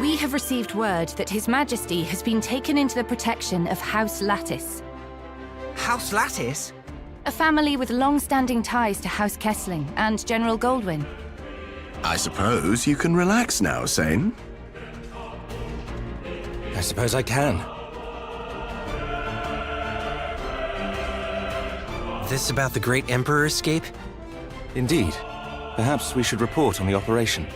We have received word that His Majesty has been taken into the protection of House Lattice. House Lattice? A family with long-standing ties to House Kessling and General Goldwyn. I suppose you can relax now, Seign. I suppose I can. This about the Great Emperor escape? Indeed. Perhaps we should report on the operation.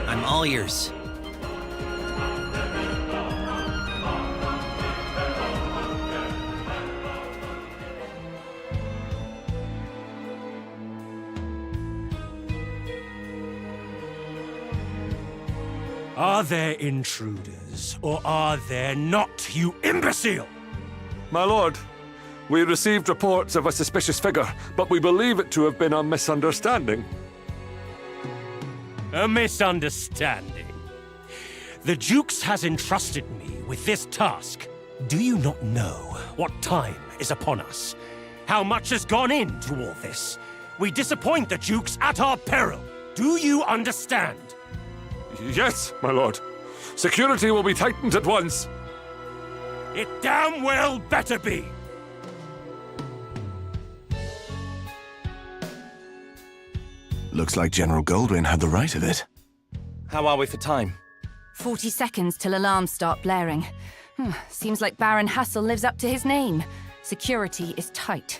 I'm all ears. Are there intruders, or are there not, you imbecile? My lord, we received reports of a suspicious figure, but we believe it to have been a misunderstanding. A misunderstanding. The Dukes has entrusted me with this task. Do you not know what time is upon us? How much has gone into all this? We disappoint the Dukes at our peril. Do you understand? Yes, my lord. Security will be tightened at once. It damn well better be. Looks like General Goldwyn had the right of it. How are we for time? 40 seconds till alarms start blaring. Seems like Baron Hassel lives up to his name. Security is tight.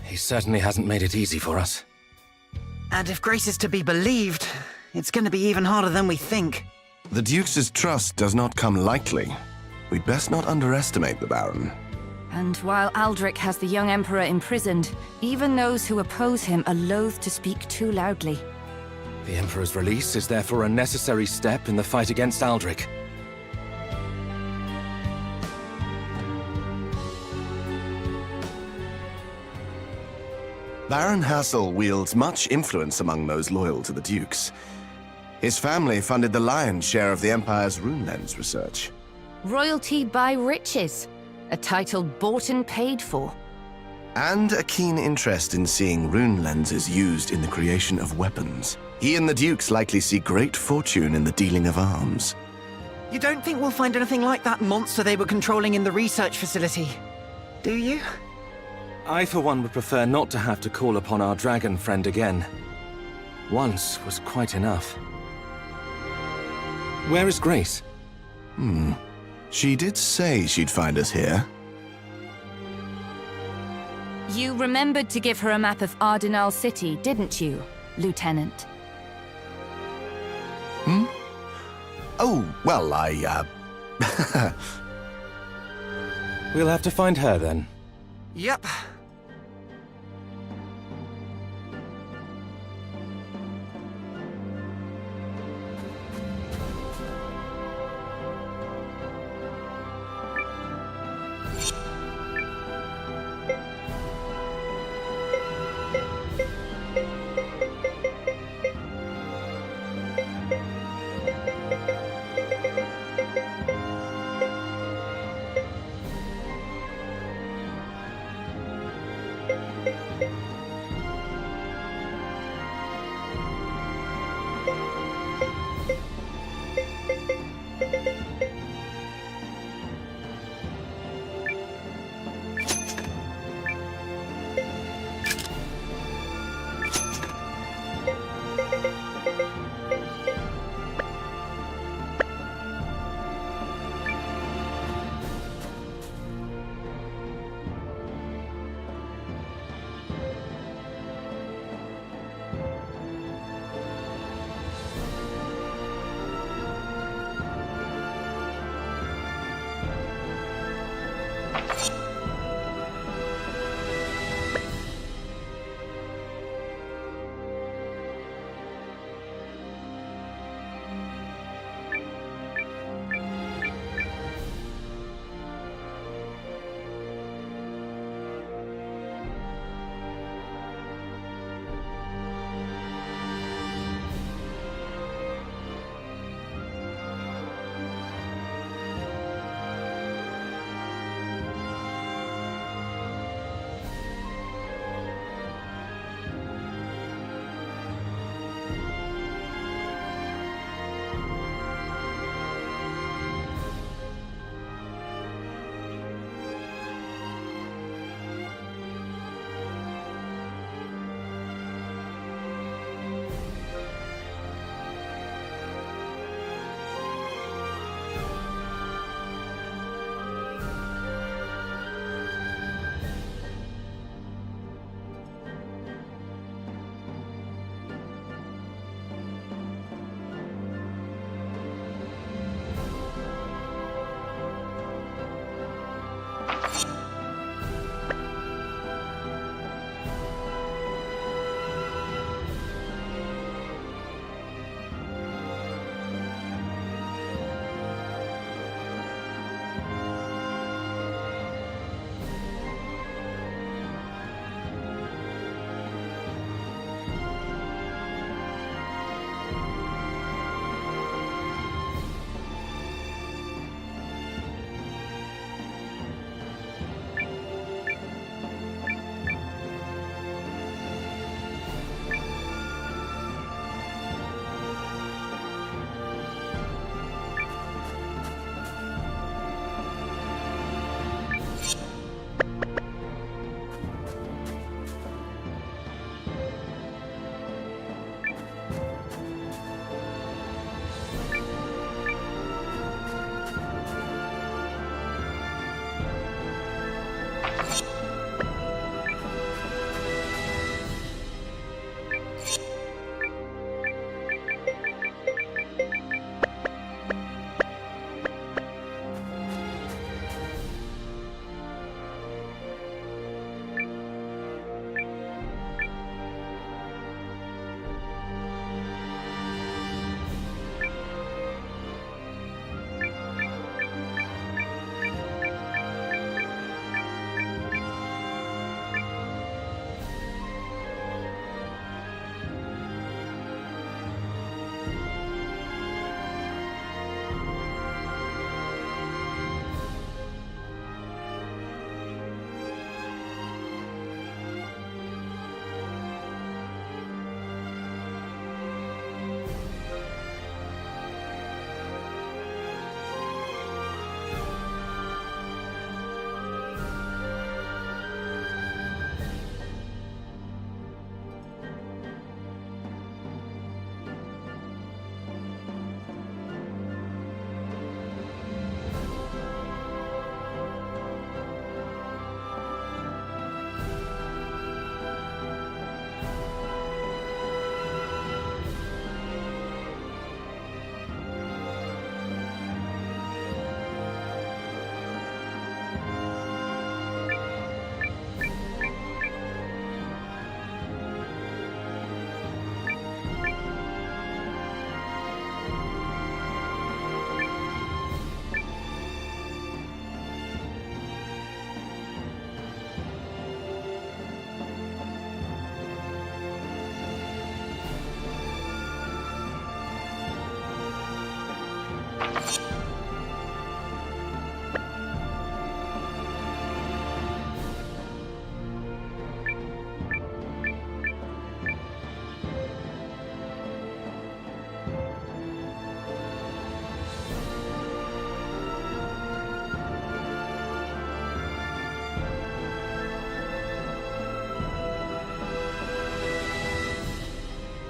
He certainly hasn't made it easy for us. And if Grace is to be believed, it's gonna be even harder than we think. The Duke's trust does not come lightly. We'd best not underestimate the Baron. And while Aldrich has the young Emperor imprisoned, even those who oppose him are loath to speak too loudly. The Emperor's release is therefore a necessary step in the fight against Aldrich. Baron Hassel wields much influence among those loyal to the Dukes. His family funded the lion's share of the Empire's rune lens research. Royalty by riches. A title bought and paid for. And a keen interest in seeing rune lenses used in the creation of weapons. He and the Dukes likely see great fortune in the dealing of arms. You don't think we'll find anything like that monster they were controlling in the research facility, do you? I, for one, would prefer not to have to call upon our dragon friend again. Once was quite enough. Where is Grace? She did say she'd find us here. You remembered to give her a map of Ardenal City, didn't you, Lieutenant? Oh, well, We'll have to find her then. Yep.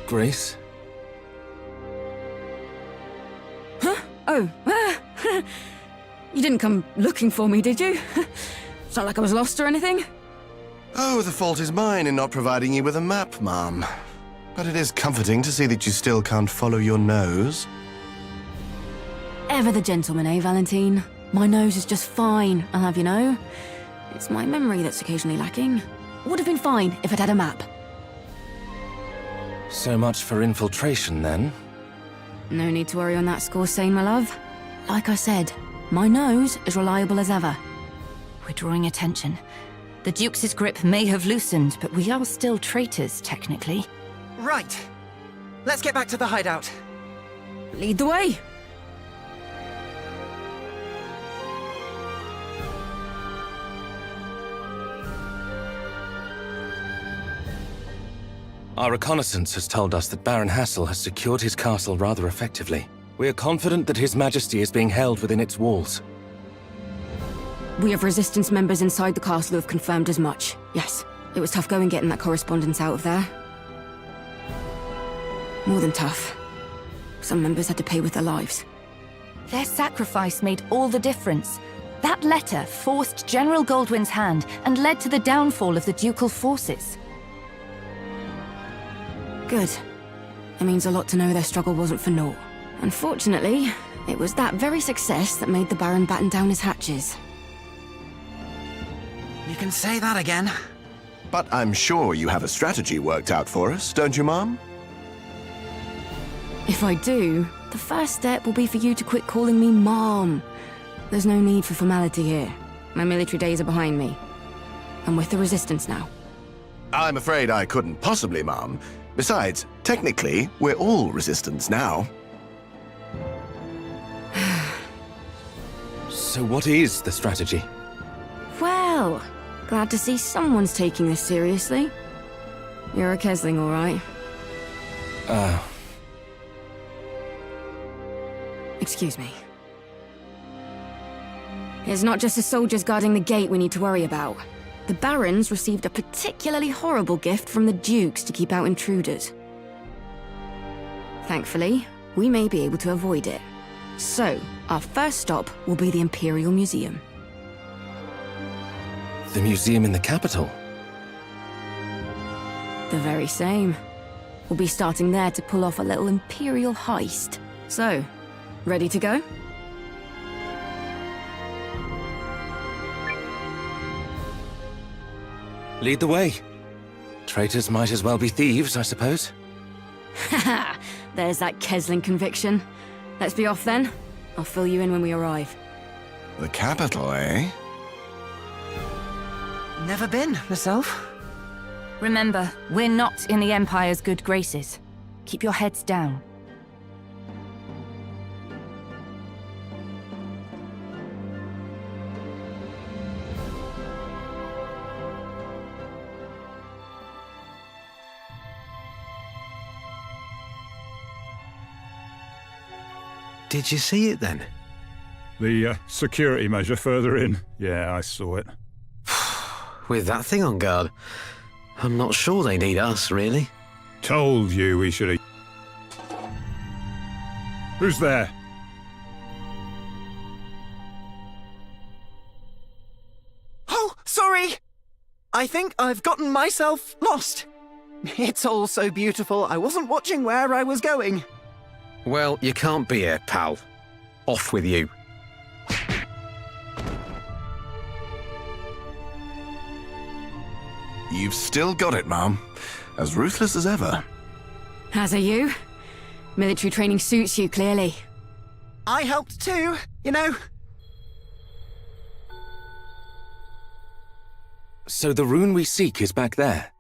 Grace? Oh, you didn't come looking for me, did you? It's not like I was lost or anything. Oh, the fault is mine in not providing you with a map, Mom. But it is comforting to see that you still can't follow your nose. Ever the gentleman, eh, Valentine? My nose is just fine, I'll have you know. It's my memory that's occasionally lacking. Would have been fine if I'd had a map. So much for infiltration, then. No need to worry on that score, Seign, my love. Like I said, my nose is reliable as ever. We're drawing attention. The Duke's grip may have loosened, but we are still traitors, technically. Right. Let's get back to the hideout. Lead the way. Our reconnaissance has told us that Baron Hassel has secured his castle rather effectively. We are confident that His Majesty is being held within its walls. We have Resistance members inside the castle who have confirmed as much. Yes, it was tough going getting that correspondence out of there. More than tough. Some members had to pay with their lives. Their sacrifice made all the difference. That letter forced General Goldwyn's hand and led to the downfall of the ducal forces. Good. It means a lot to know their struggle wasn't for naught. Unfortunately, it was that very success that made the Baron batten down his hatches. You can say that again. But I'm sure you have a strategy worked out for us, don't you, Mom? If I do, the first step will be for you to quit calling me Mom. There's no need for formality here. My military days are behind me. I'm with the Resistance now. I'm afraid I couldn't possibly, Mom. Besides, technically, we're all Resistance now. So what is the strategy? Well, glad to see someone's taking this seriously. You're a Kesling, all right? Excuse me. It's not just the soldiers guarding the gate we need to worry about. The Barons received a particularly horrible gift from the Dukes to keep out intruders. Thankfully, we may be able to avoid it. So, our first stop will be the Imperial Museum. The museum in the capital? The very same. We'll be starting there to pull off a little Imperial heist. So, ready to go? Lead the way. Traitors might as well be thieves, I suppose. Haha, there's that Kesling conviction. Let's be off then. I'll fill you in when we arrive. The capital, eh? Never been, myself. Remember, we're not in the Empire's good graces. Keep your heads down. Did you see it then? The security measure further in. Yeah, I saw it. With that thing on guard, I'm not sure they need us, really. Told you we should have... Who's there? Oh, sorry! I think I've gotten myself lost. It's all so beautiful, I wasn't watching where I was going. Well, you can't be here, pal. Off with you. You've still got it, Mom. As ruthless as ever. As are you. Military training suits you, clearly. I helped too, you know. So the rune we seek is back there?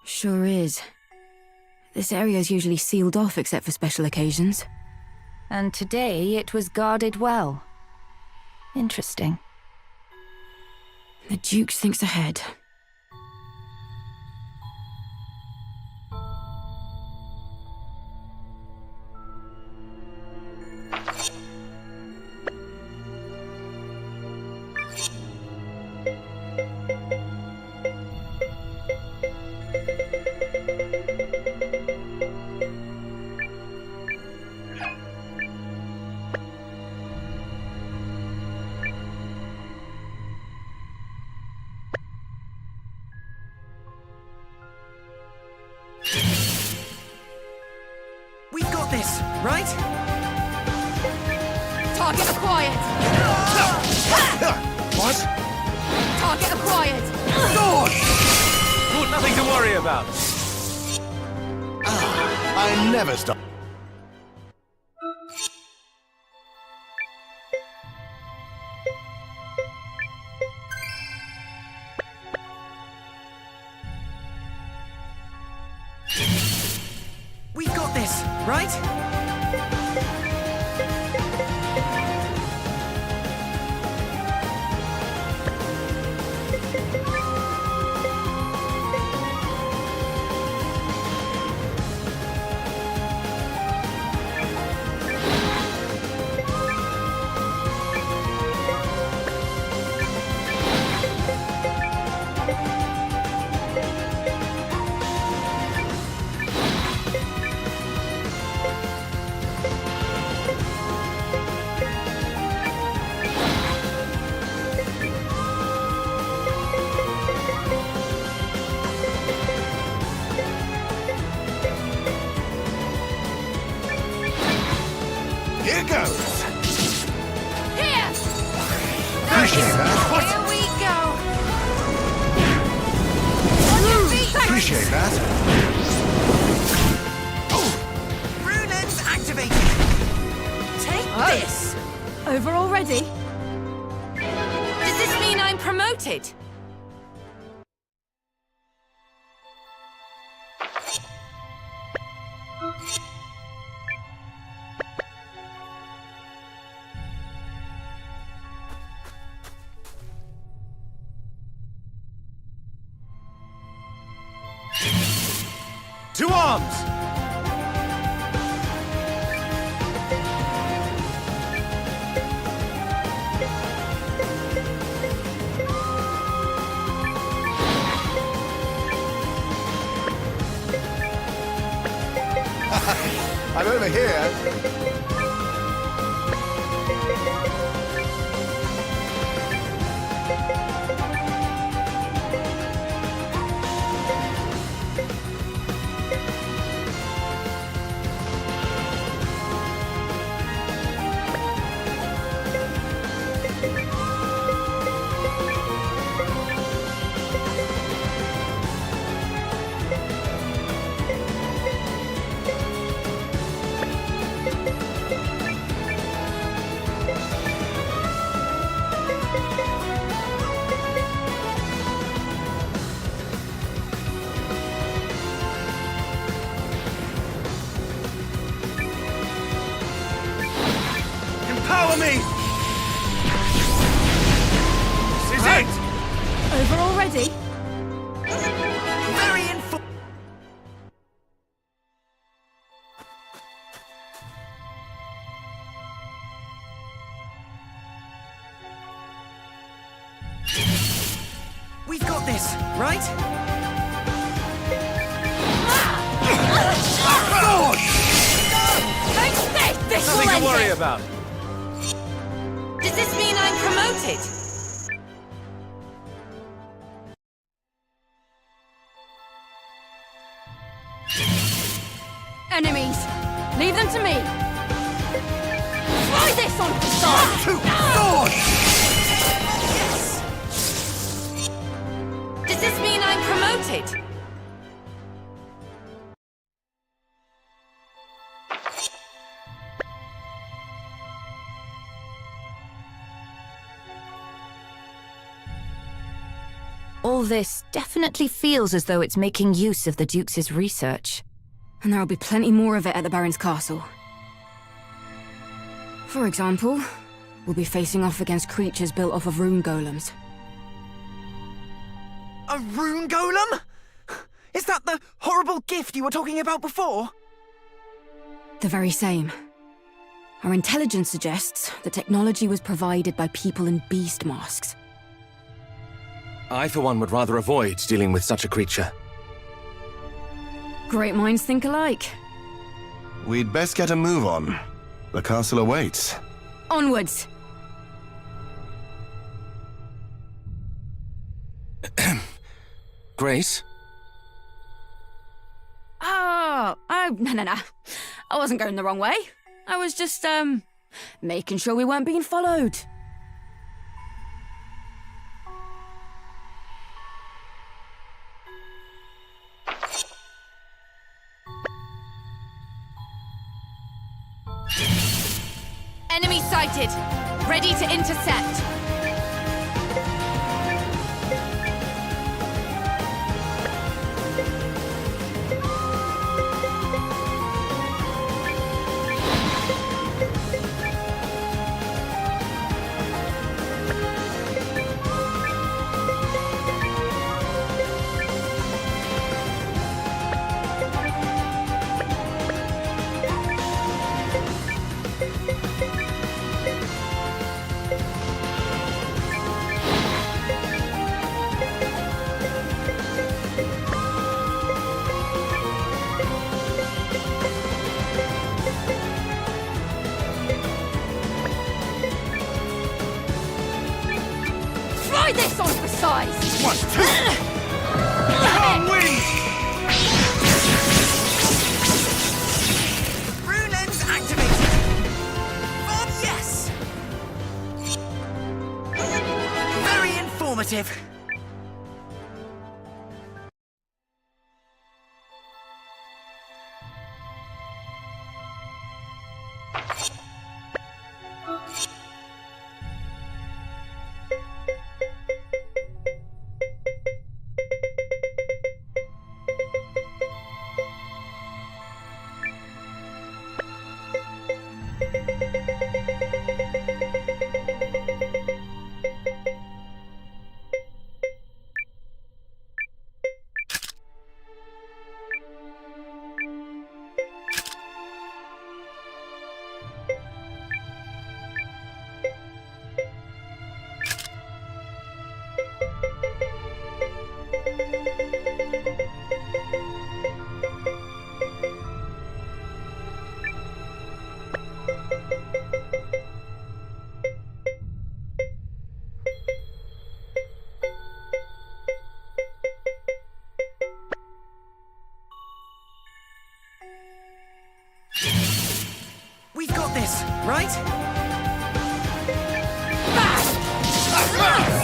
Sure is. This area's usually sealed off except for special occasions. And today it was guarded well. Interesting. The Duke thinks ahead. right? Target acquired! What? Target acquired! Nothing to worry about. I never stop. We've got this, right? Here goes. Here! Appreciate that. Here we go! On your feet! Appreciate that. Rune lens activated. Take this. Over already? Does this mean I'm promoted? To arms! I'm over here. Empower me! This is it! Over already? Very info. We've got this, right? This will Nothing end to worry it. about. Does this mean I'm promoted? Enemies! Leave them to me! Fly this on Does this mean I'm promoted? All this definitely feels as though it's making use of the Duke's research. And there'll be plenty more of it at the Baron's castle. For example, we'll be facing off against creatures built off of rune golems. A rune golem? Is that the horrible gift you were talking about before? The very same. Our intelligence suggests the technology was provided by people in beast masks. I, for one, would rather avoid dealing with such a creature. Great minds think alike. We'd best get a move on. The castle awaits. Onwards! Grace? Oh, no. I wasn't going the wrong way. I was just, making sure we weren't being followed. Enemy sighted. Ready to intercept. Try this on for size! 1, 2! Come win! Rune lens activated! Oh, yes! Very informative. We've got this, right?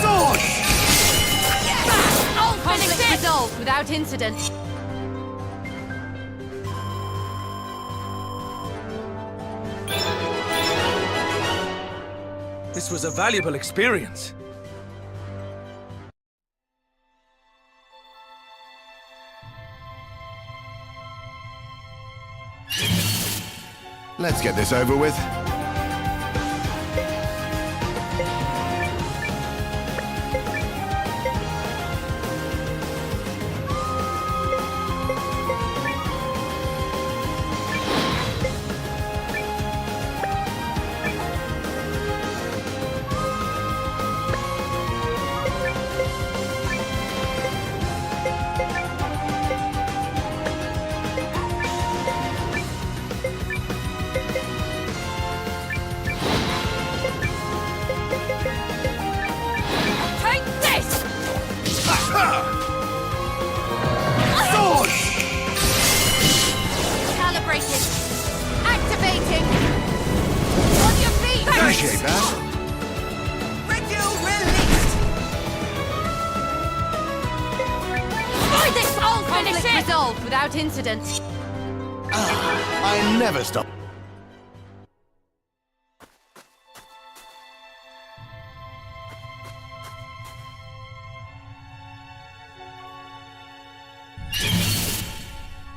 Sword! Conflict resolved without incident. This was a valuable experience. Let's get this over with. Resolved without incident. I never stop.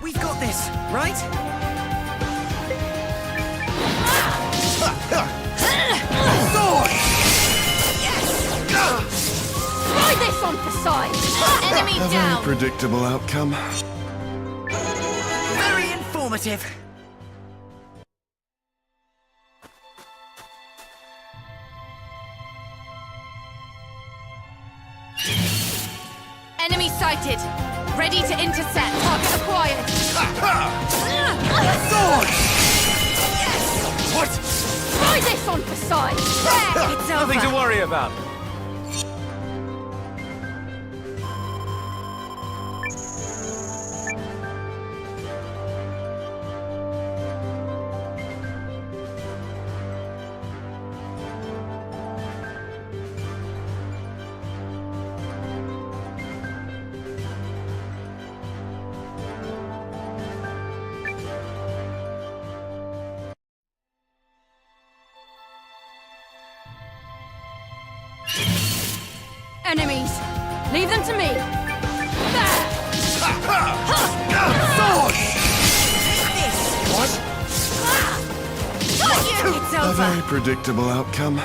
We've got this, right? Sword! Try this on for size. Enemy A very down. predictable outcome. Very informative. Enemy sighted. Ready to intercept. Target acquired. Sword! What? Try this on for size. There, it's over. Nothing to worry about. Enemies! Leave them to me! It's A over. very predictable outcome.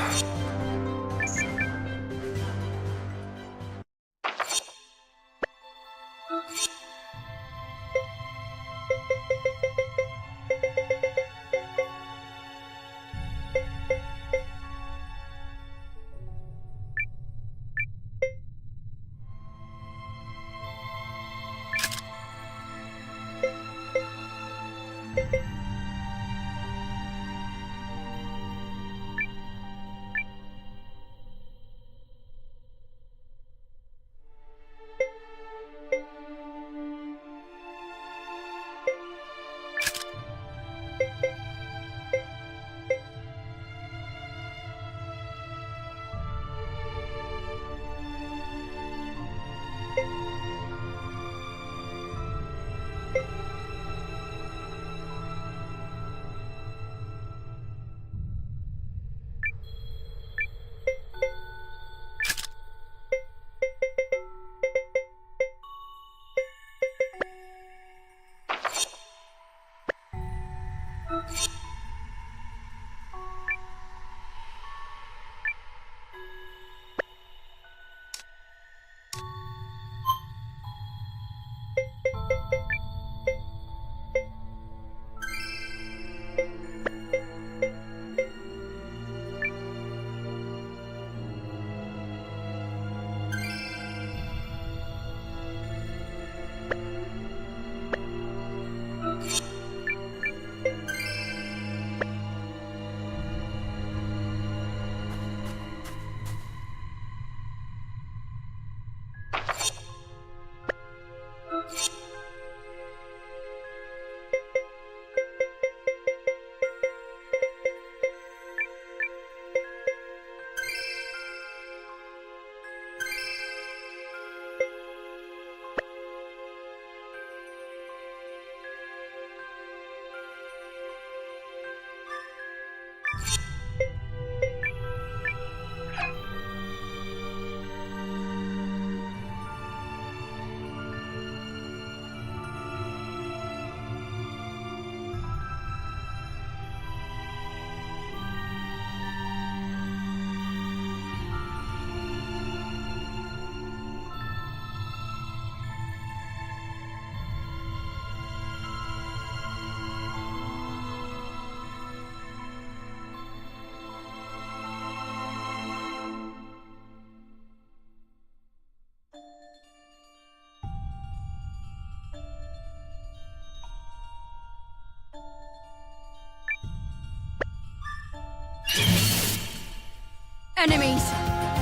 Enemies!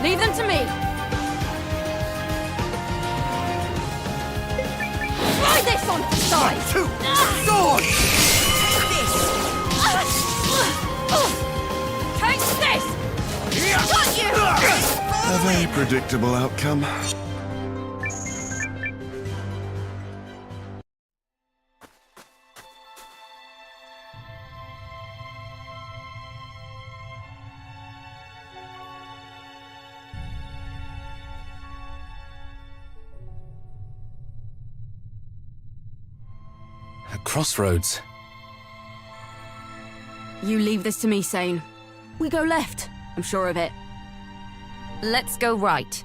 Leave them to me! Try this on sight! Sword! Take this! Got you! A very predictable outcome. A crossroads. You leave this to me, Seign. We go left. I'm sure of it. Let's go right.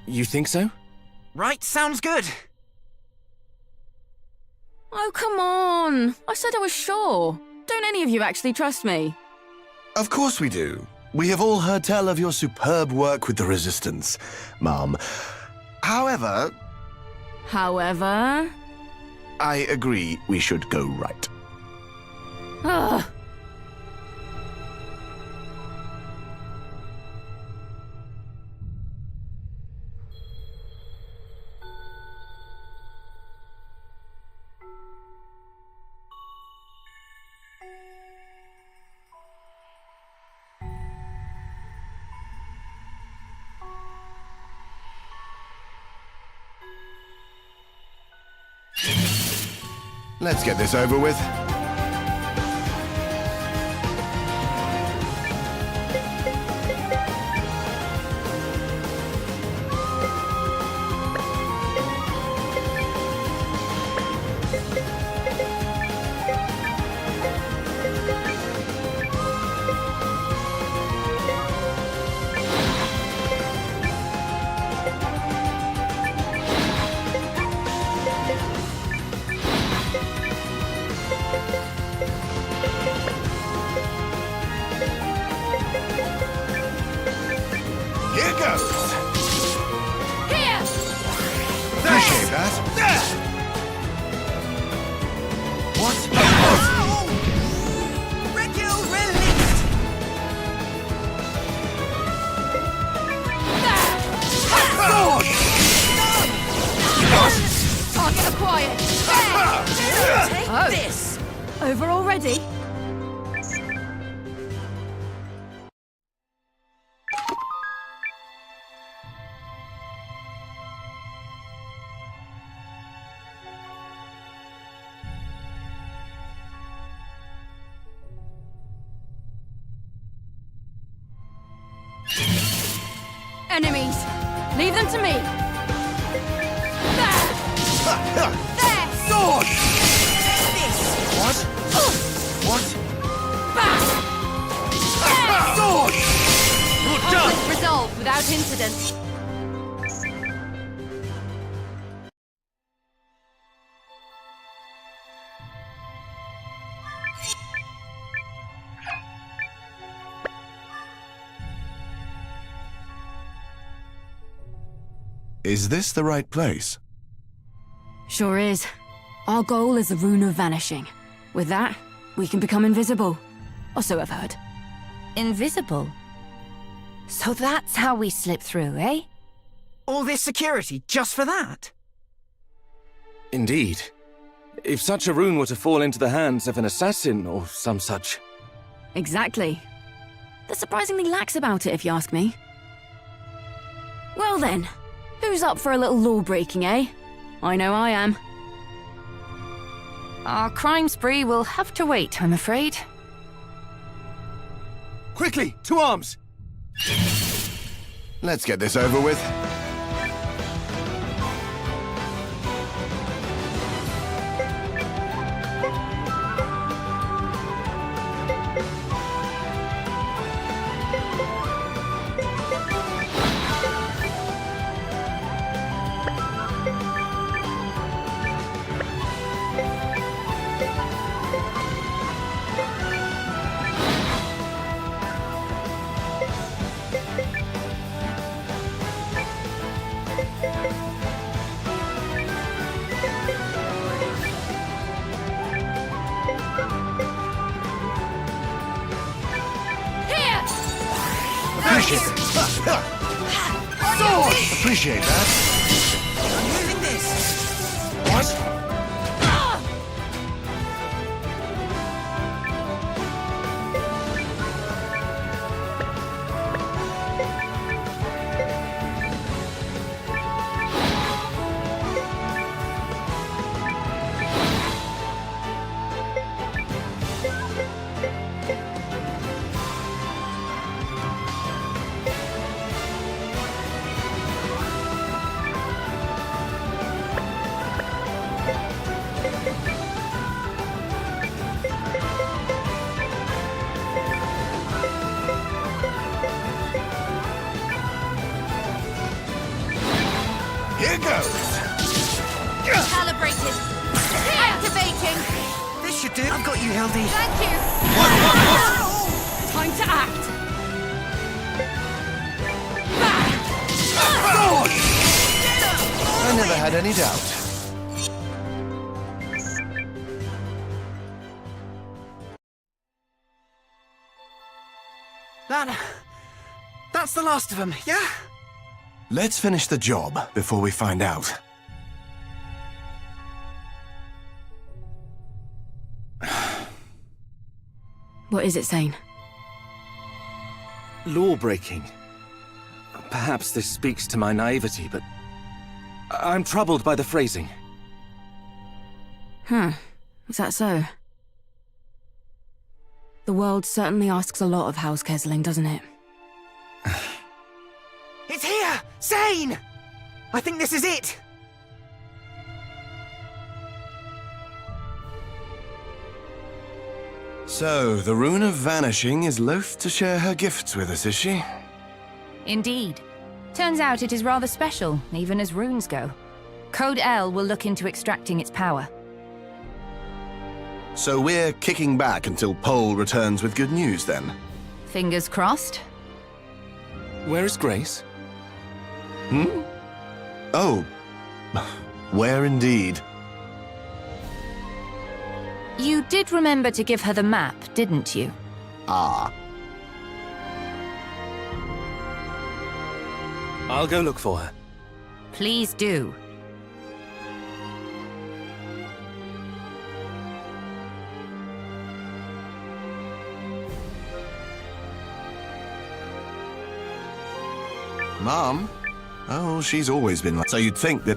You think so? Right, sounds good. Oh, come on. I said I was sure. Don't any of you actually trust me? Of course we do. We have all heard tell of your superb work with the Resistance, Ma'am. However, I agree we should go right. Ugh. Let's get this over with. Over already? Enemies! Leave them to me! There! There! Sword! This! What? What? Back! Sword! You're done! Conflict resolved without incident. Is this the right place? Sure is. Our goal is the Rune of Vanishing. With that, we can become invisible. Or so I've heard. Invisible? So that's how we slip through, eh? All this security just for that? Indeed. If such a rune were to fall into the hands of an assassin or some such. Exactly. They're surprisingly lax about it, if you ask me. Well then, who's up for a little law breaking, eh? I know I am. Our crime spree will have to wait, I'm afraid. Quickly, to arms! Let's get this over with. Appreciate that. I'm moving this! What? Here goes. Calibrated. Activating. This should do. I've got you, Hildy. Thank you. Time to act! I never had any doubt. That's the last of them, yeah? Let's finish the job before we find out. What is it, Seign? Law-breaking. Perhaps this speaks to my naivety, but I'm troubled by the phrasing. Huh. Is that so? The world certainly asks a lot of House Kesling, doesn't it? It's here! Seign! I think this is it! So, the Rune of Vanishing is loath to share her gifts with us, is she? Indeed. Turns out it is rather special, even as runes go. Code L will look into extracting its power. So we're kicking back until Pole returns with good news, then? Fingers crossed. Where is Grace? Hmm? Oh. Where indeed? You did remember to give her the map, didn't you? Ah. I'll go look for her. Please do. Mom? Oh, she's always been like... So you'd think that...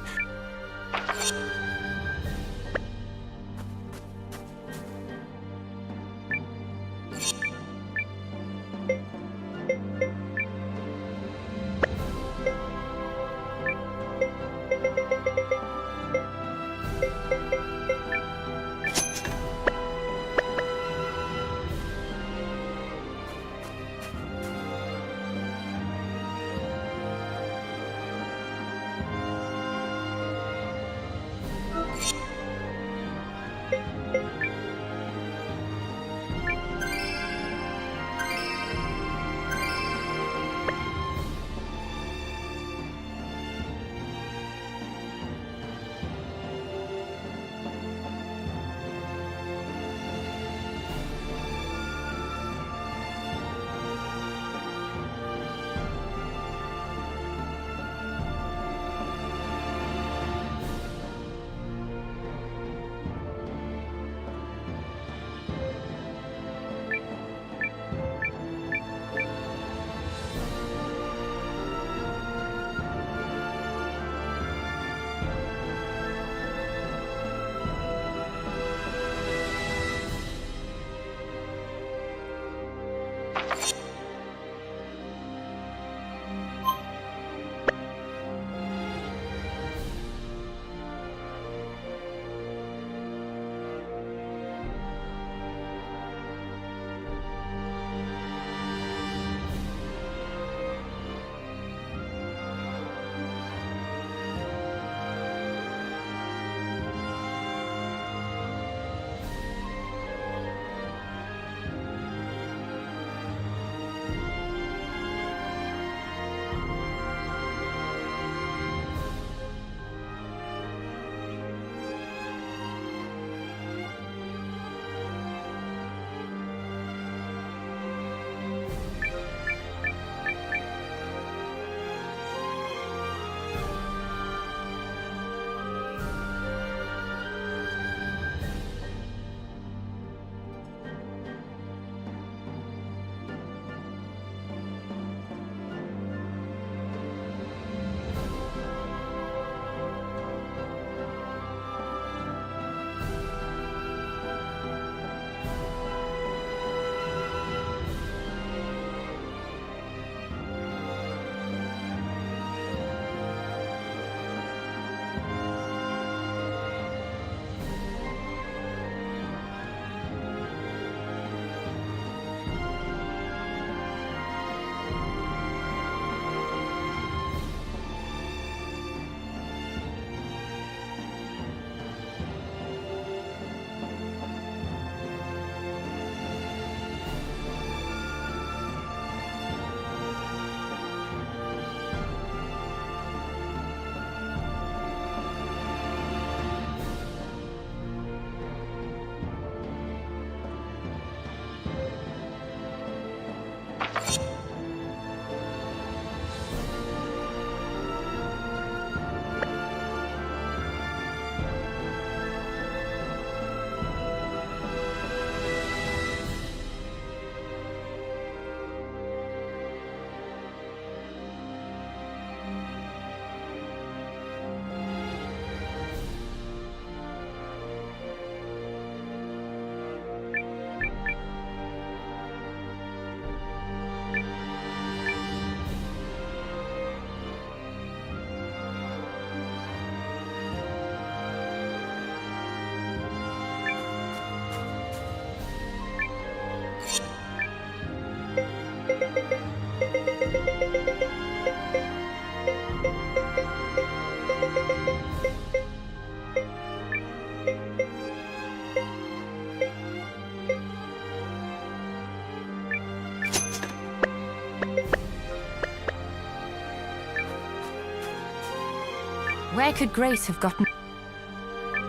Where could Grace have gotten...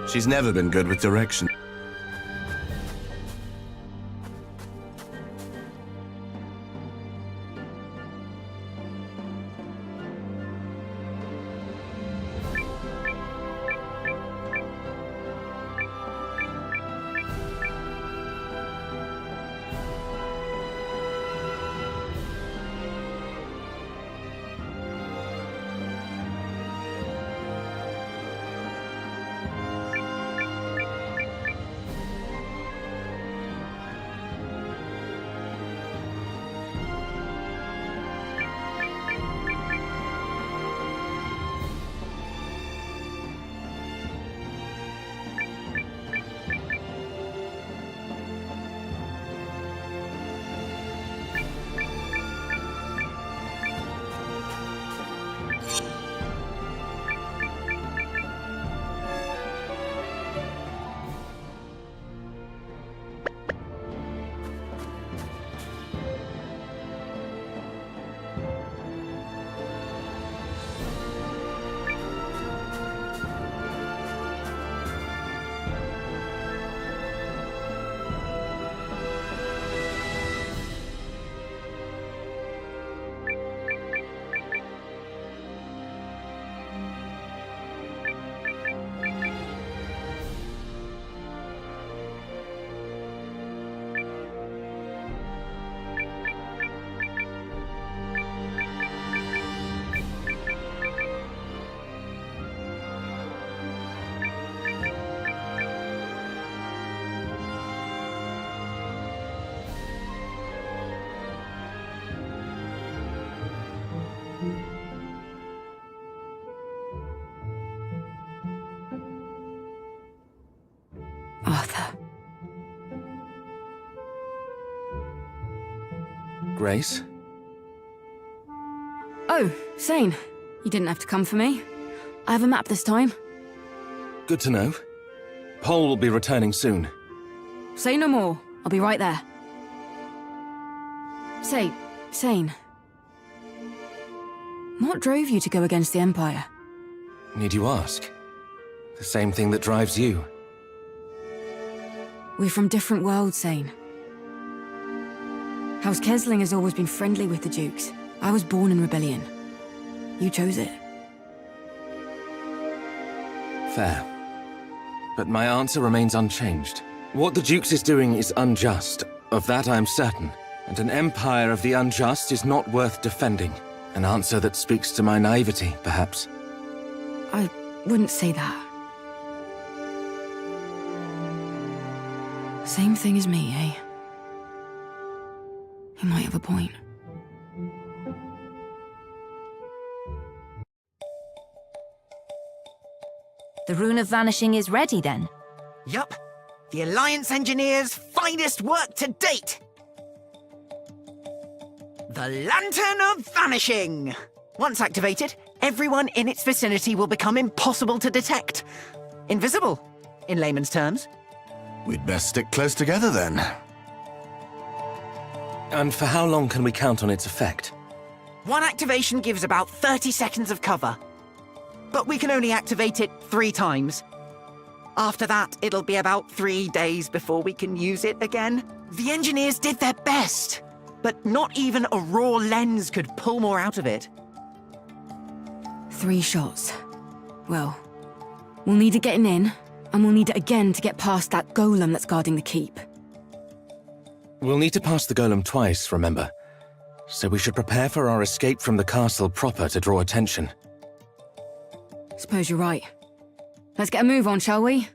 She's never been good with direction. Arthur. Grace? Oh, Seign. You didn't have to come for me. I have a map this time. Good to know. Pole will be returning soon. Say no more. I'll be right there. Say, Seign. What drove you to go against the Empire? Need you ask? The same thing that drives you. We're from different worlds, Seign. House Kesling has always been friendly with the Dukes. I was born in rebellion. You chose it. Fair. But my answer remains unchanged. What the Dukes is doing is unjust. Of that I am certain. And an empire of the unjust is not worth defending. An answer that speaks to my naivety, perhaps. I wouldn't say that. Same thing as me, eh? You might have a point. The Rune of Vanishing is ready, then? Yup. The Alliance Engineers' finest work to date! The Lantern of Vanishing! Once activated, everyone in its vicinity will become impossible to detect. Invisible, in layman's terms. We'd best stick close together then. And for how long can we count on its effect? One activation gives about 30 seconds of cover. But we can only activate it 3 times. After that, it'll be about 3 days before we can use it again. The engineers did their best, but not even a raw lens could pull more out of it. 3 shots. Well, we'll need it getting in, and we'll need it again to get past that golem that's guarding the keep. We'll need to pass the golem twice, remember? So we should prepare for our escape from the castle proper to draw attention. Suppose you're right. Let's get a move on, shall we?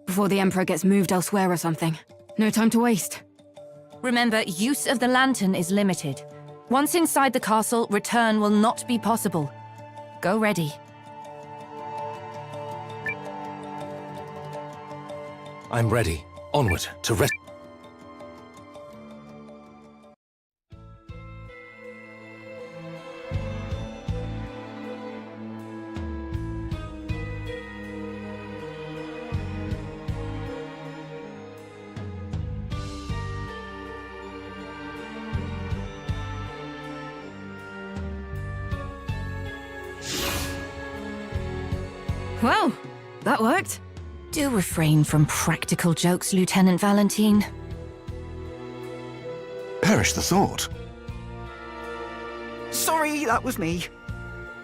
Before the Emperor gets moved elsewhere or something. No time to waste. Remember, use of the lantern is limited. Once inside the castle, return will not be possible. Go ready. I'm ready. Onward to rest. Well, that worked. Do refrain from practical jokes, Lieutenant Valentine. Perish the thought. Sorry, that was me.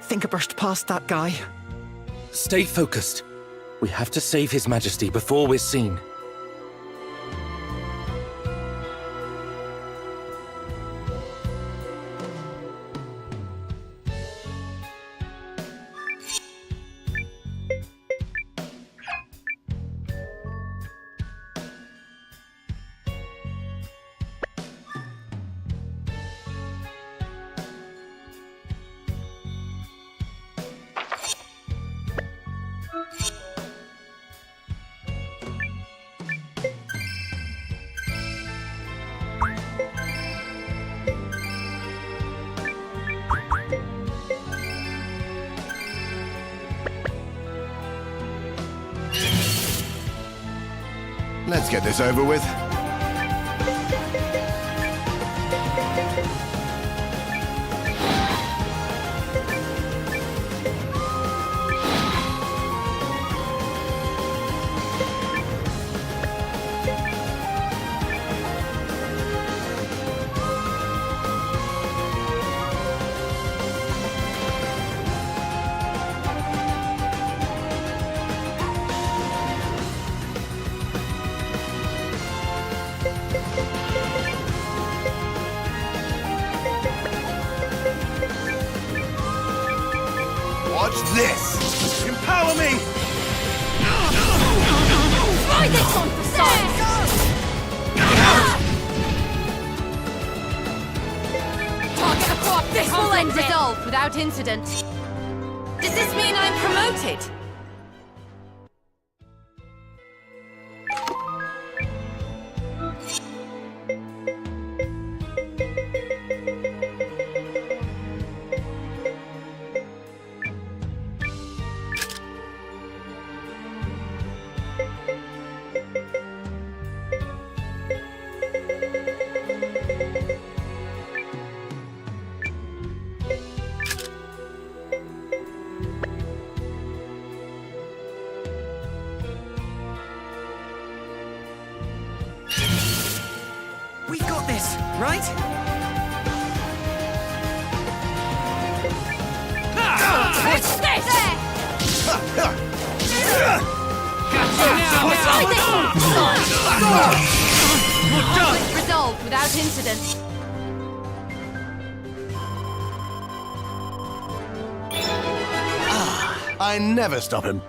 Think I brushed past that guy. Stay focused. We have to save His Majesty before we're seen. Let's get this over with. Watch this! Empower me! Try this one for size! Target acquired! This will end resolved without incident. Does this mean I'm promoted? right? What's this? Conflict resolved without incident. I never stop him.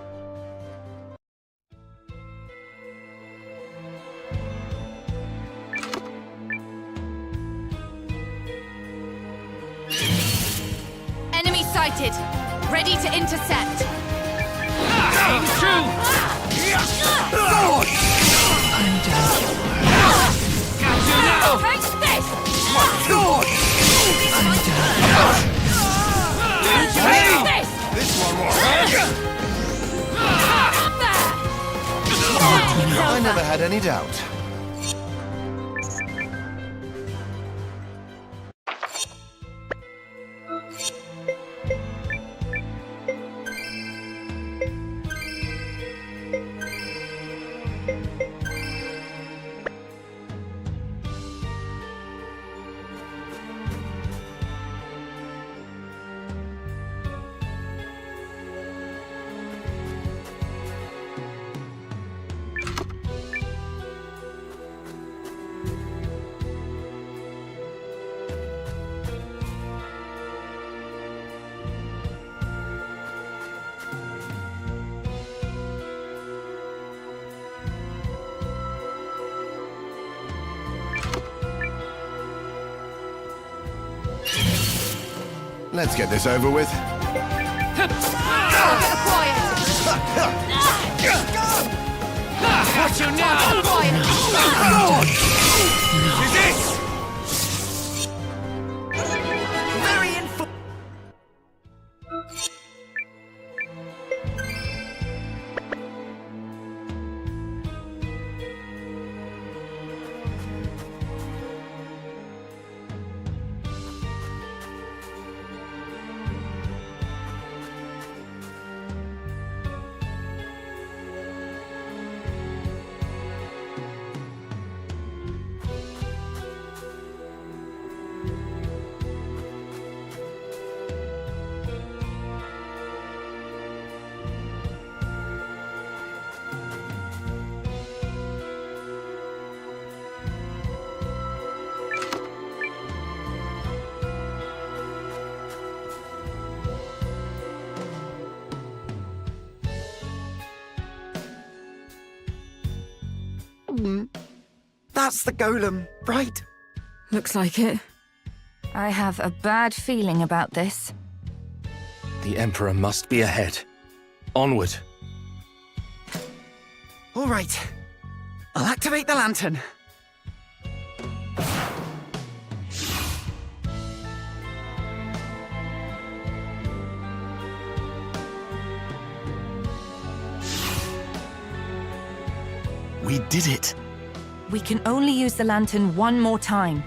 Enemy sighted. Ready to intercept. Take this! Take this! This one more. I never had any doubt. Let's get this over with. Watch you now! Very info. That's the golem, right? Looks like it. I have a bad feeling about this. The Emperor must be ahead. Onward. All right. I'll activate the lantern. We did it. We can only use the lantern one more time.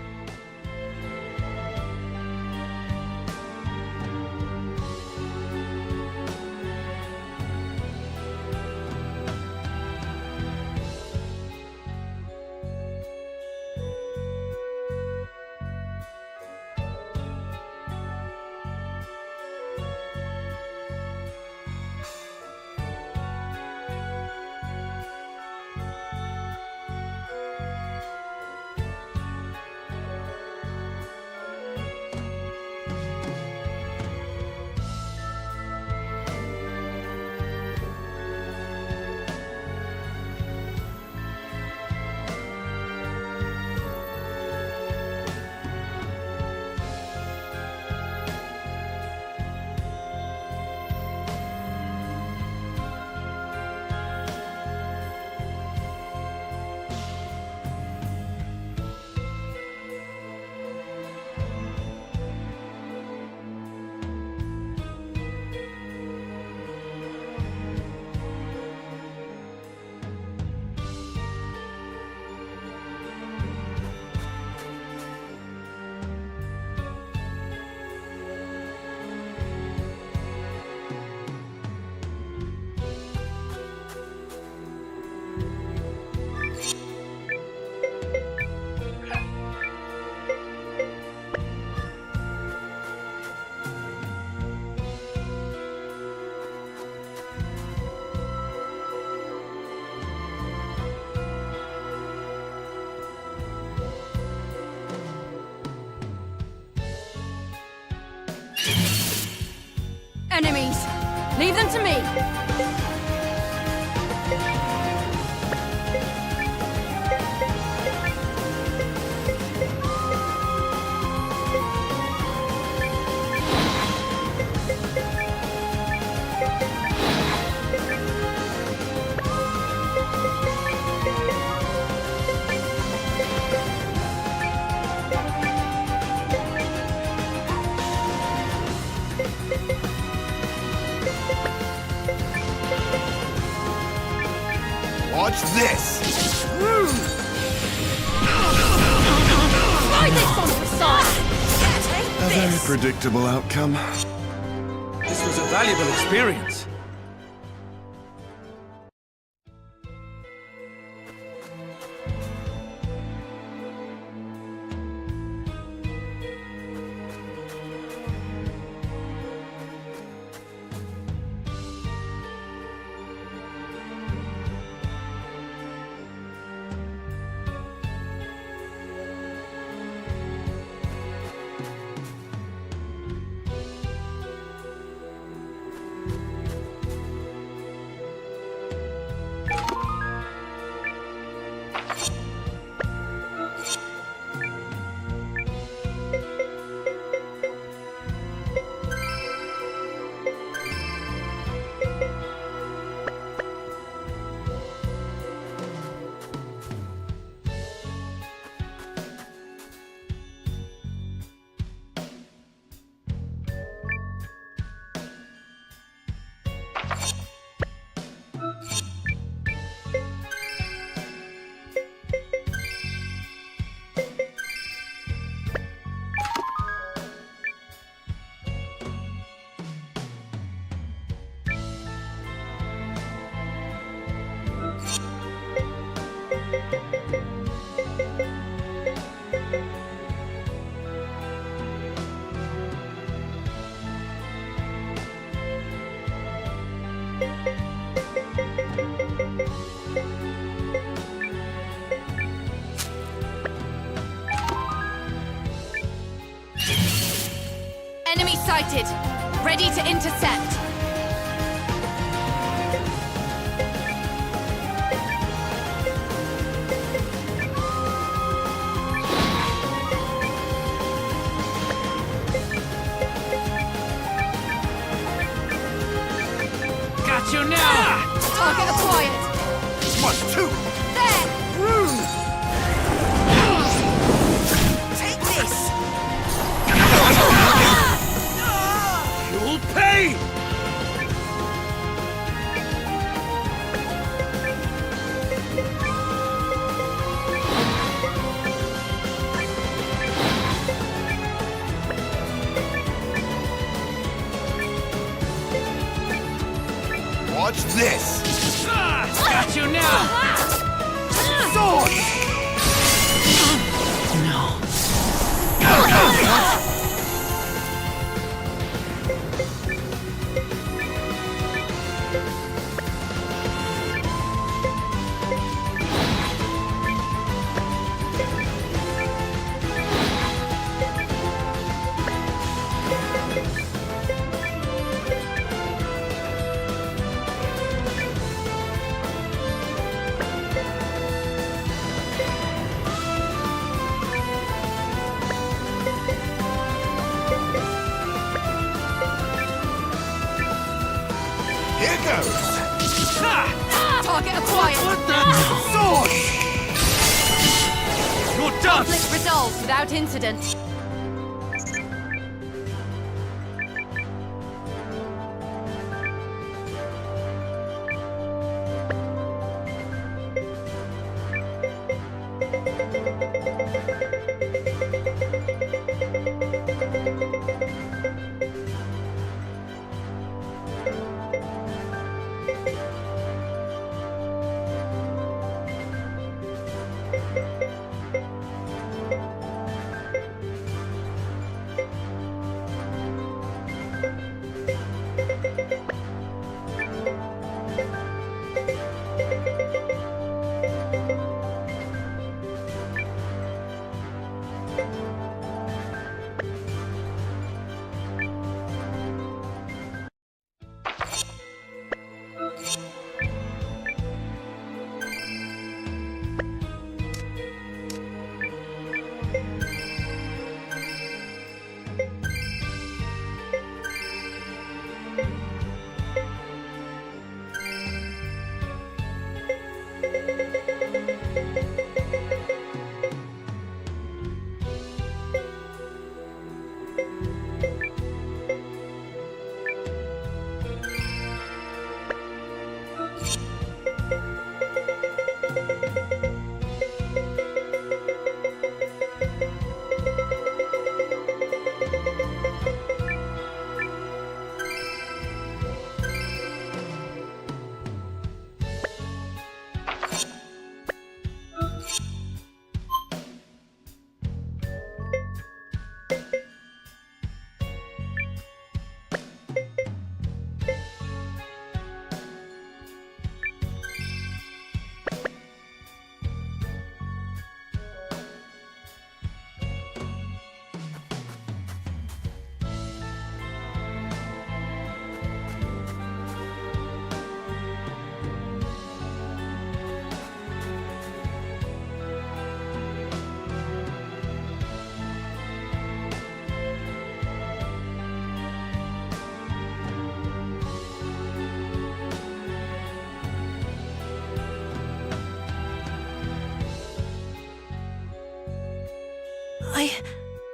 Leave them to me! Watch this! Try this on the side! A very predictable outcome. This was a valuable experience. Enemy sighted. Ready to intercept. Got you now! Target acquired. 1, 2! There! Take this! You'll pay! Watch this! Got you now! Sword! Here goes! Target acquired. Sword! You're done! Conflict resolved without incident.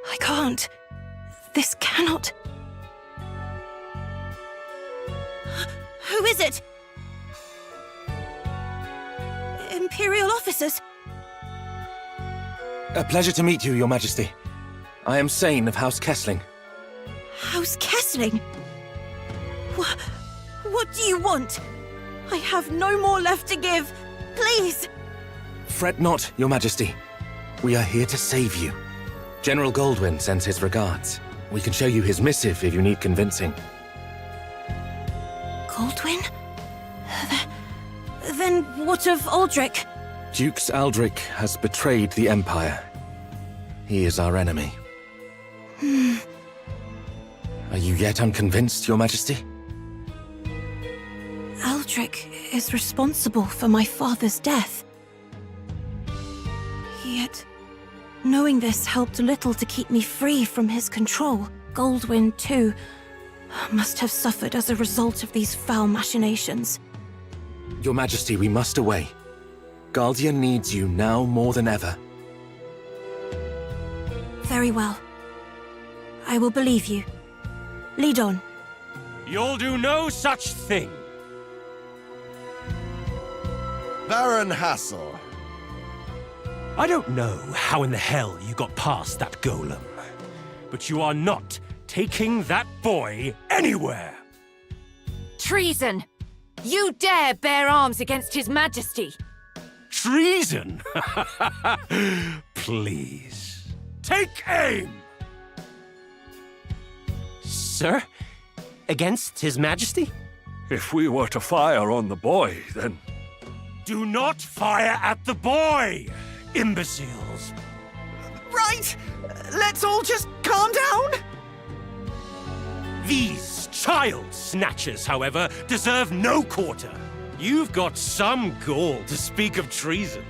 I can't. This cannot. Who is it? Imperial officers? A pleasure to meet you, Your Majesty. I am Seign of House Kessling. House Kessling? What do you want? I have no more left to give. Please! Fret not, Your Majesty. We are here to save you. General Goldwyn sends his regards. We can show you his missive if you need convincing. Goldwyn? Then what of Aldrich? Dukes Aldrich has betrayed the Empire. He is our enemy. Are you yet unconvinced, Your Majesty? Aldrich is responsible for my father's death. Yet, knowing this helped little to keep me free from his control. Goldwyn, too, must have suffered as a result of these foul machinations. Your Majesty, we must away. Galdian needs you now more than ever. Very well. I will believe you. Lead on. You'll do no such thing. Baron Hassel. I don't know how in the hell you got past that golem, but you are not taking that boy anywhere. Treason! You dare bear arms against His Majesty! Treason? Please, take aim! Sir? Against His Majesty? If we were to fire on the boy, then... Do not fire at the boy, imbeciles! Right! Let's all just calm down! These child snatchers, however, deserve no quarter. You've got some gall to speak of treason,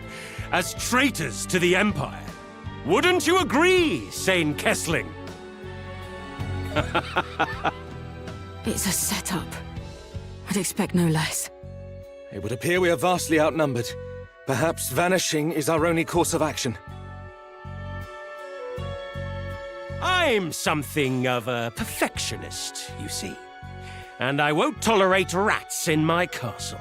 as traitors to the Empire. Wouldn't you agree, Seign Kessling? It's a setup. I'd expect no less. It would appear we are vastly outnumbered. Perhaps vanishing is our only course of action. I'm something of a perfectionist, you see. And I won't tolerate rats in my castle.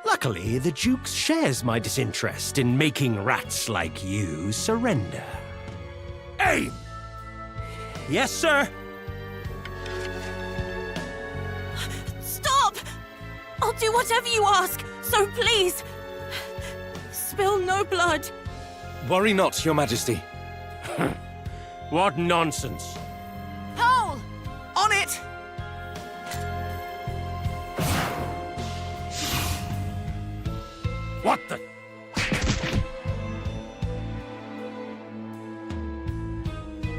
Luckily, the Duke shares my disinterest in making rats like you surrender. Aim! Yes, sir. Stop! I'll do whatever you ask, so please, spill no blood. Worry not, Your Majesty. What nonsense. Hole! On it! What the...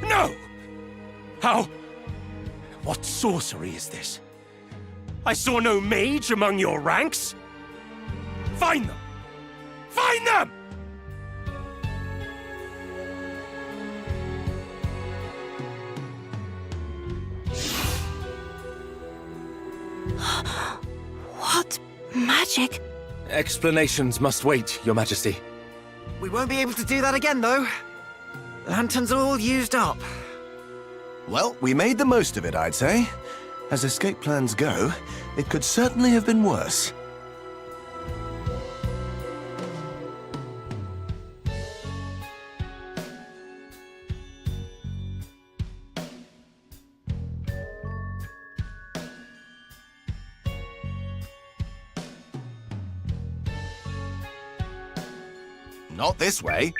No! How? What sorcery is this? I saw no mage among your ranks. Find them! Find them! What magic? Explanations must wait, Your Majesty. We won't be able to do that again, though. Lanterns are all used up. Well, we made the most of it, I'd say. As escape plans go, it could certainly have been worse. Not this way.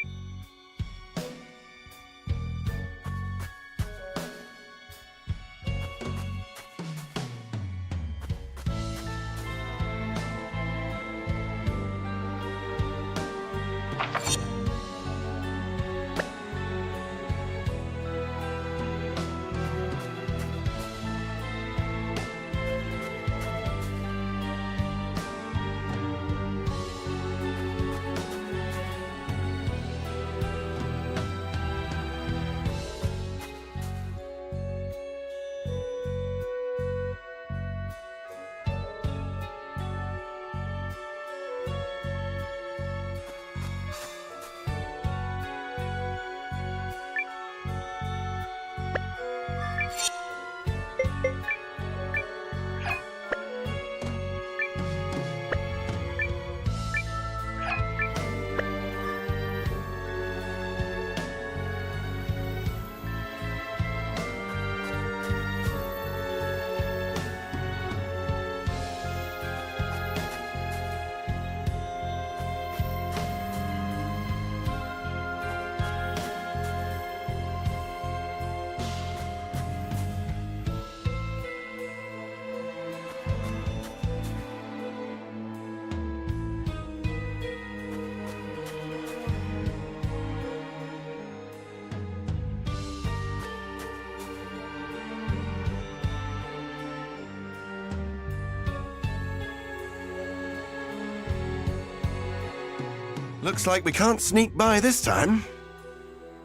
Looks like we can't sneak by this time.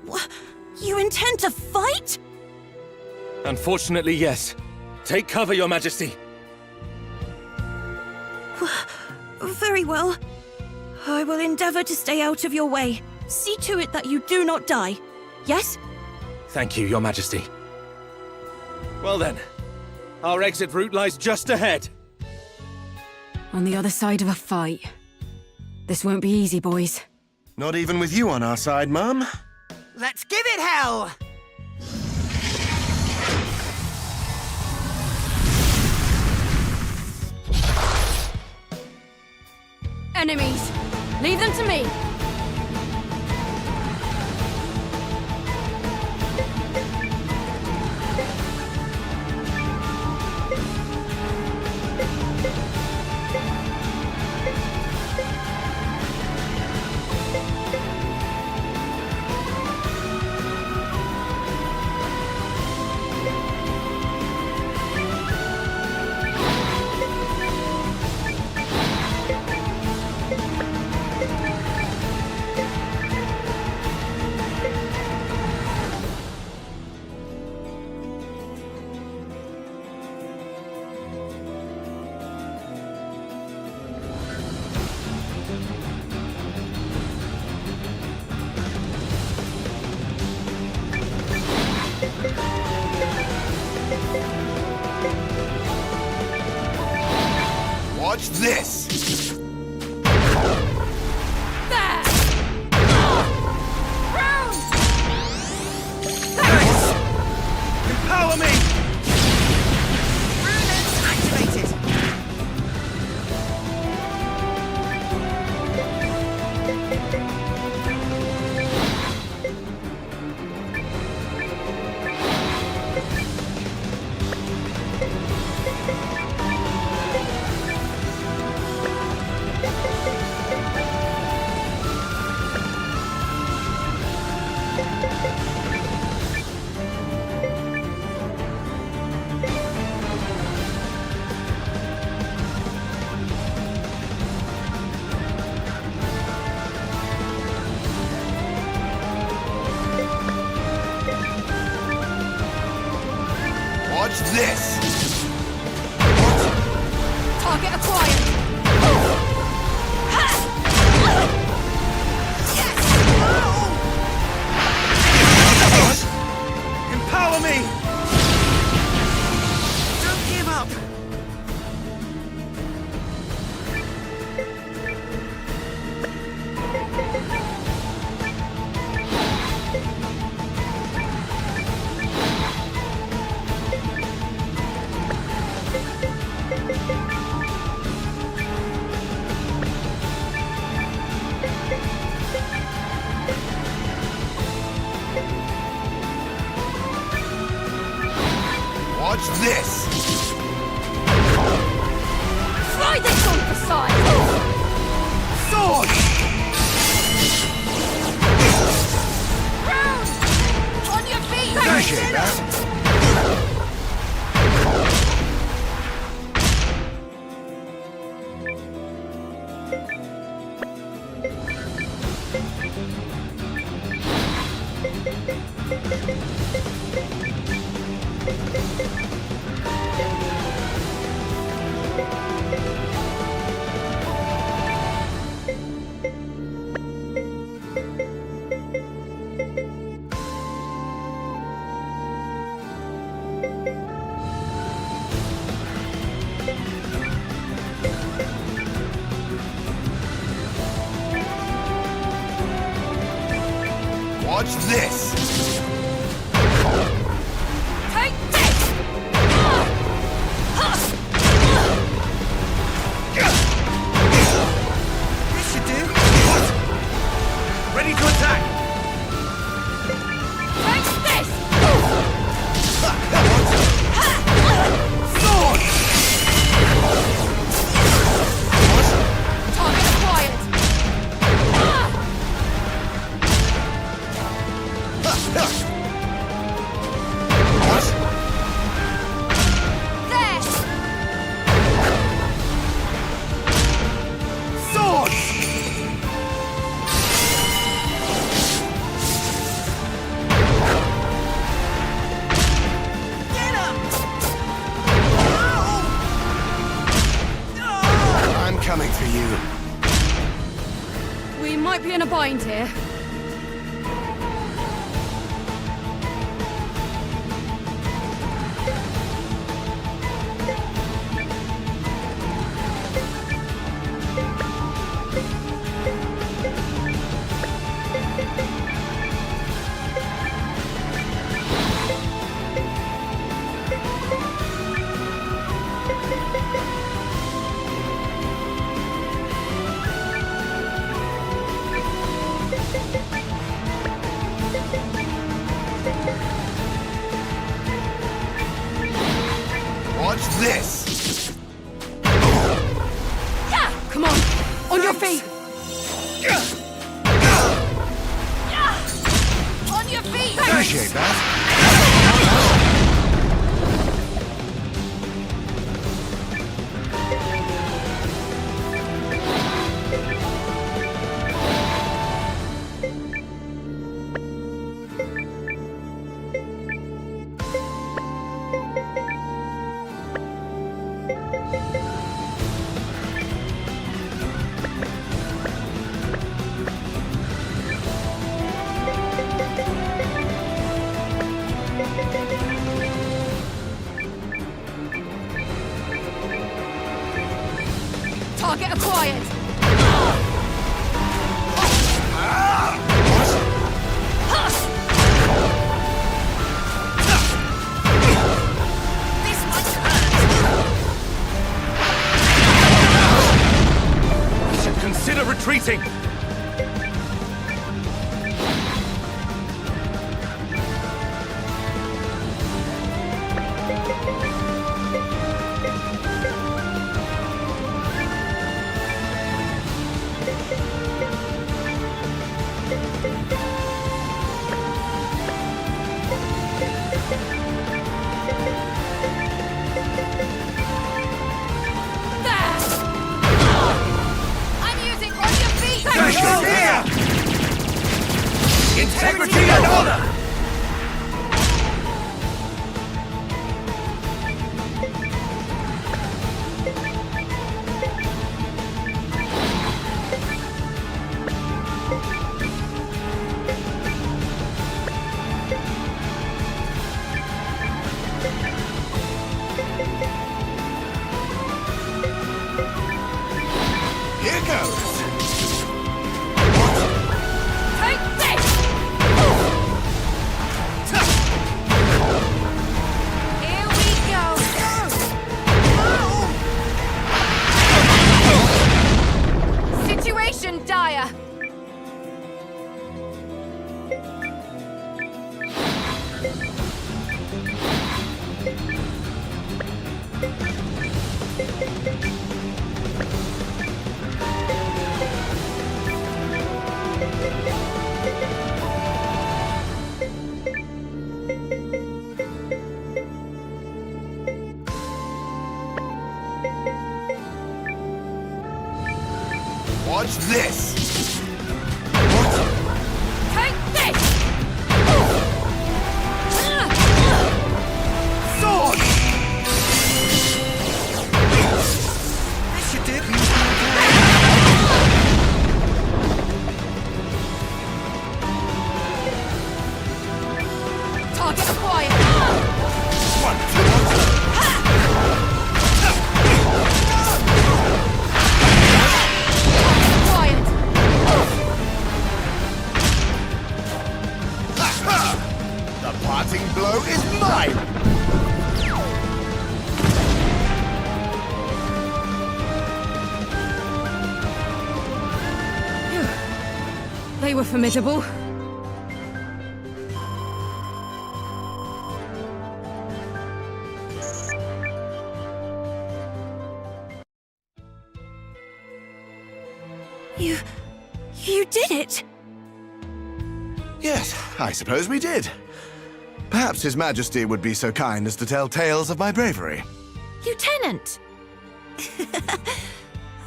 What? You intend to fight? Unfortunately, yes. Take cover, Your Majesty. Very well. I will endeavor to stay out of your way. See to it that you do not die. Yes? Thank you, Your Majesty. Well then, our exit route lies just ahead. On the other side of a fight. This won't be easy, boys. Not even with you on our side, Mum. Let's give it hell! Enemies! Leave them to me! Watch this! Empower me! Runes activated! Watch this! Target acquired! Empower me! Don't give up! Watch this! Try this on for size! Sword! Round! On your feet! Appreciate that. Watch this! Take this! This should do. What? Ready to attack! Take this! Sword! Target acquired! What? There! Sword! Get him! I'm coming for you. We might be in a bind here. Watch this! Come on, on your feet! On your feet! Appreciate that. Target acquired! This might hurt! We should consider retreating! I'm using on your feet! Integrity and honor! Here goes! Take this! Here we go! Situation dire! Watch this! Take this! Sword! This should do. Target acquired! Acquired! The parting blow is mine! They were formidable. You did it! Yes, I suppose we did. Perhaps His Majesty would be so kind as to tell tales of my bravery. Lieutenant!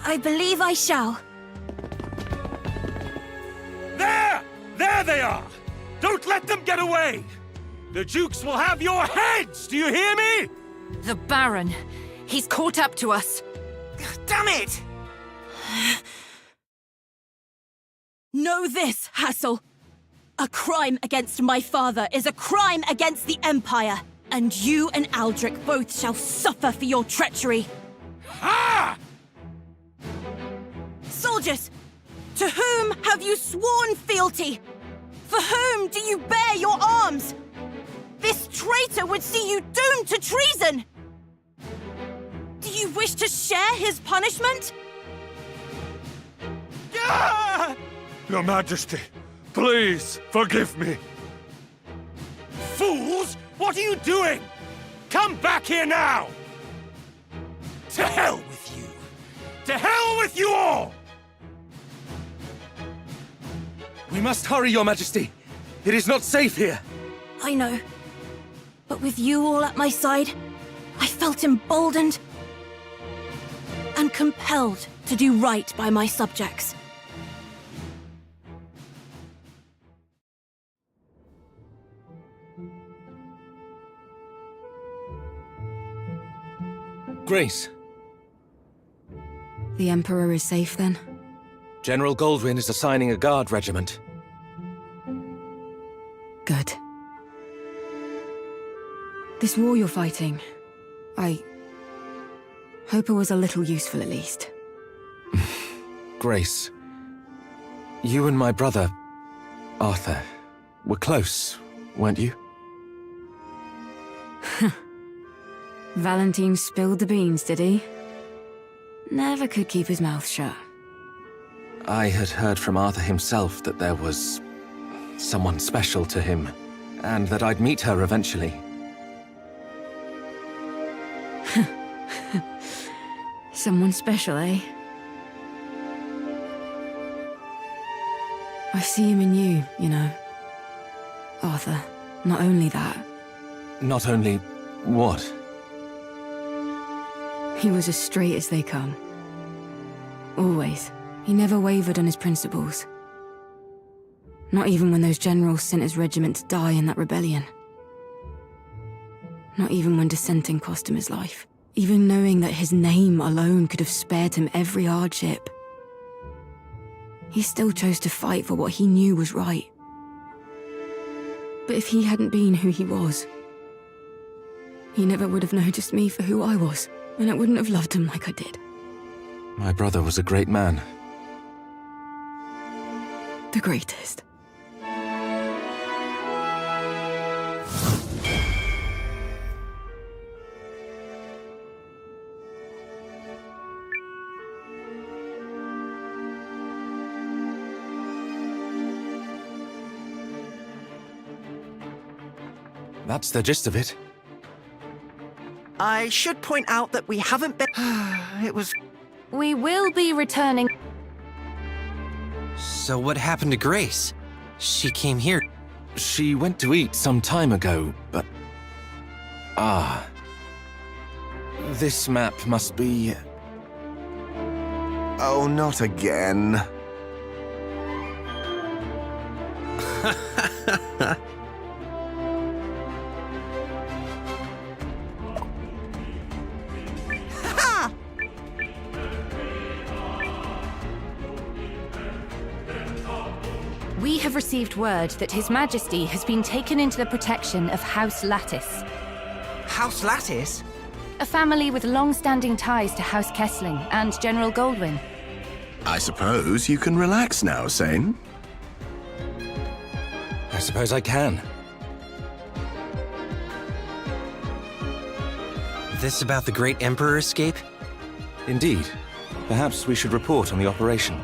I believe I shall. There! There they are! Don't let them get away! The Dukes will have your heads! Do you hear me? The Baron. He's caught up to us. Damn it! Know this, Hassel. A crime against my father is a crime against the Empire, and you and Aldrich both shall suffer for your treachery. Ah! Soldiers, to whom have you sworn fealty? For whom do you bear your arms? This traitor would see you doomed to treason! Do you wish to share his punishment? Ah! Your Majesty, please forgive me. Fools! What are you doing? Come back here now! To hell with you! To hell with you all! We must hurry, Your Majesty. It is not safe here. I know. But with you all at my side, I felt emboldened and compelled to do right by my subjects. Grace, The Emperor is safe then? General Goldwyn is assigning a guard regiment. Good. This war you're fighting, I hope it was a little useful at least. Grace, you and my brother, Arthur, were close, weren't you? Valentine spilled the beans, did he? Never could keep his mouth shut. I had heard from Arthur himself that there was someone special to him, and that I'd meet her eventually. Someone special, eh? I see him in you, you know. Arthur, not only that, Not only what? he was as straight as they come. Always. He never wavered on his principles. Not even when those generals sent his regiment to die in that rebellion. Not even when dissenting cost him his life. Even knowing that his name alone could have spared him every hardship. He still chose to fight for what he knew was right. But if he hadn't been who he was, he never would have noticed me for who I was, and I wouldn't have loved him like I did. My brother was a great man. The greatest. That's the gist of it. I should point out that we haven't been... It was... We will be returning. So what happened to Grace? She came here. She went to eat some time ago, but... This map must be... Oh, not again. We have received word that His Majesty has been taken into the protection of House Lattice, House Lattice? a family with long-standing ties to House Kessling and General Goldwyn. I suppose you can relax now, Seign. I suppose I can. This about the Great Emperor escape? Indeed. Perhaps we should report on the operation.